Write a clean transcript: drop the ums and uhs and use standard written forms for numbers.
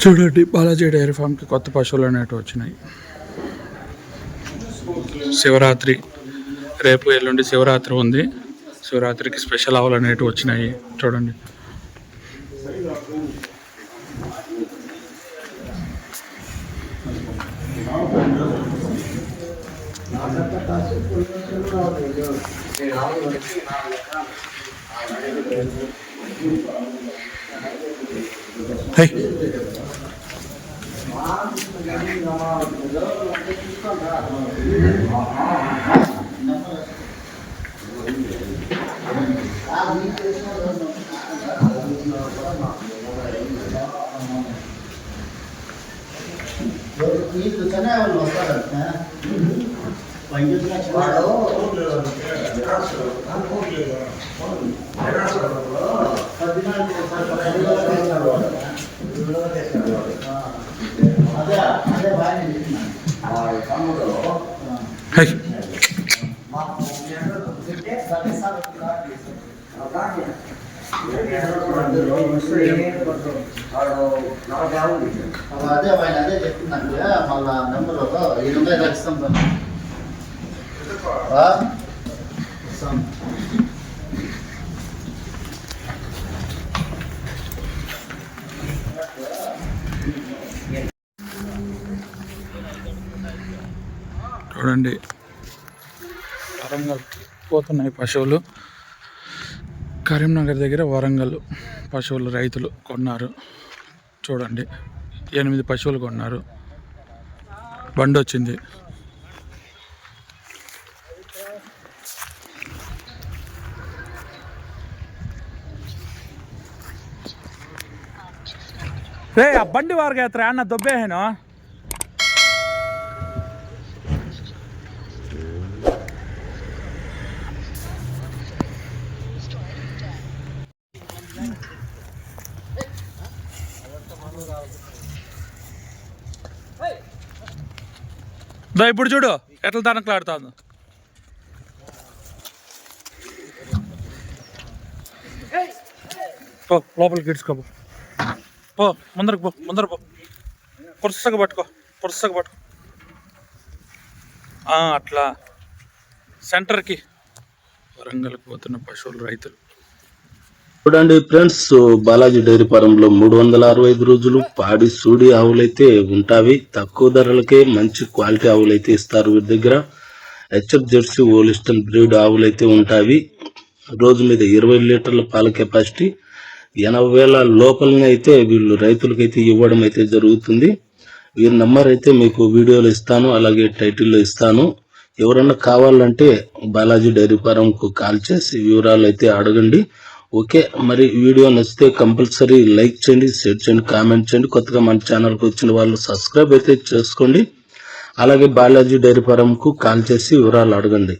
చూడండి, బాలాజీ డైరీ ఫామ్కి కొత్త పశువులు అనేవి వచ్చినాయి. శివరాత్రి రేపు ఎల్లుండి శివరాత్రి ఉంది. శివరాత్రికి స్పెషల్ ఆవులు అనేవి వచ్చినాయి. చూడండి, అదే చెప్తుందండి. మళ్ళా నెంబర్ 8 ఇస్తాం. చూడండి, వరంగల్ పోతున్నాయి పశువులు. కరీంనగర్ దగ్గర వరంగల్ పశువులు రైతులు కొన్నారు. చూడండి, 8 పశువులు కొన్నారు. బండి వచ్చింది. రే ఆ బండి వారికి ఎత్ತರ అన్న దొబ్బేను. ఇప్పుడు చూడు ఎట్లా తనకలాడుతాను. పో లోపలికి గిడ్చుకోపో. పో ముందరకు పో, ముందర పో. పురుసగా పట్టుకో, పురుసగా పట్టుకో. అట్లా సెంటర్కి. వరంగల్కి పోతున్న పశువులు రైతులు. చూడండి ఫ్రెండ్స్, బాలాజీ డైరీ ఫారంలో 365 రోజులు పాడి సూడి ఆవులైతే ఉంటావి. తక్కువ ధరలకే మంచి క్వాలిటీ ఆవులైతే ఇస్తారు. వీరి దగ్గర హెచ్ఎఫ్ జెర్సీ హోలిస్టన్ బ్రీడ్ ఆవులైతే ఉంటావి. రోజు మీద 20 లీటర్ల పాల కెపాసిటీ, 80,000 లోపలనే అయితే వీళ్ళు రైతులకైతే ఇవ్వడం అయితే జరుగుతుంది. వీరి నంబర్ అయితే మీకు వీడియోలో ఇస్తాను, అలాగే టైటిల్లో ఇస్తాను. ఎవరన్నా కావాలంటే బాలాజీ డైరీ ఫారంకు కాల్ చేసి వివరాలు అయితే అడగండి. ఓకే, మరి వీడియో నచ్చితే కంపల్సరీ లైక్ చేయండి, షేర్ చేయండి, కామెంట్ చేయండి. కొత్తగా మన ఛానల్కి వచ్చిన వాళ్ళు సబ్స్క్రైబ్ అయితే చేసుకోండి. అలాగే బాలాజీ డైరీ ఫారంకు కాల్ చేసి వివరాలు అడగండి.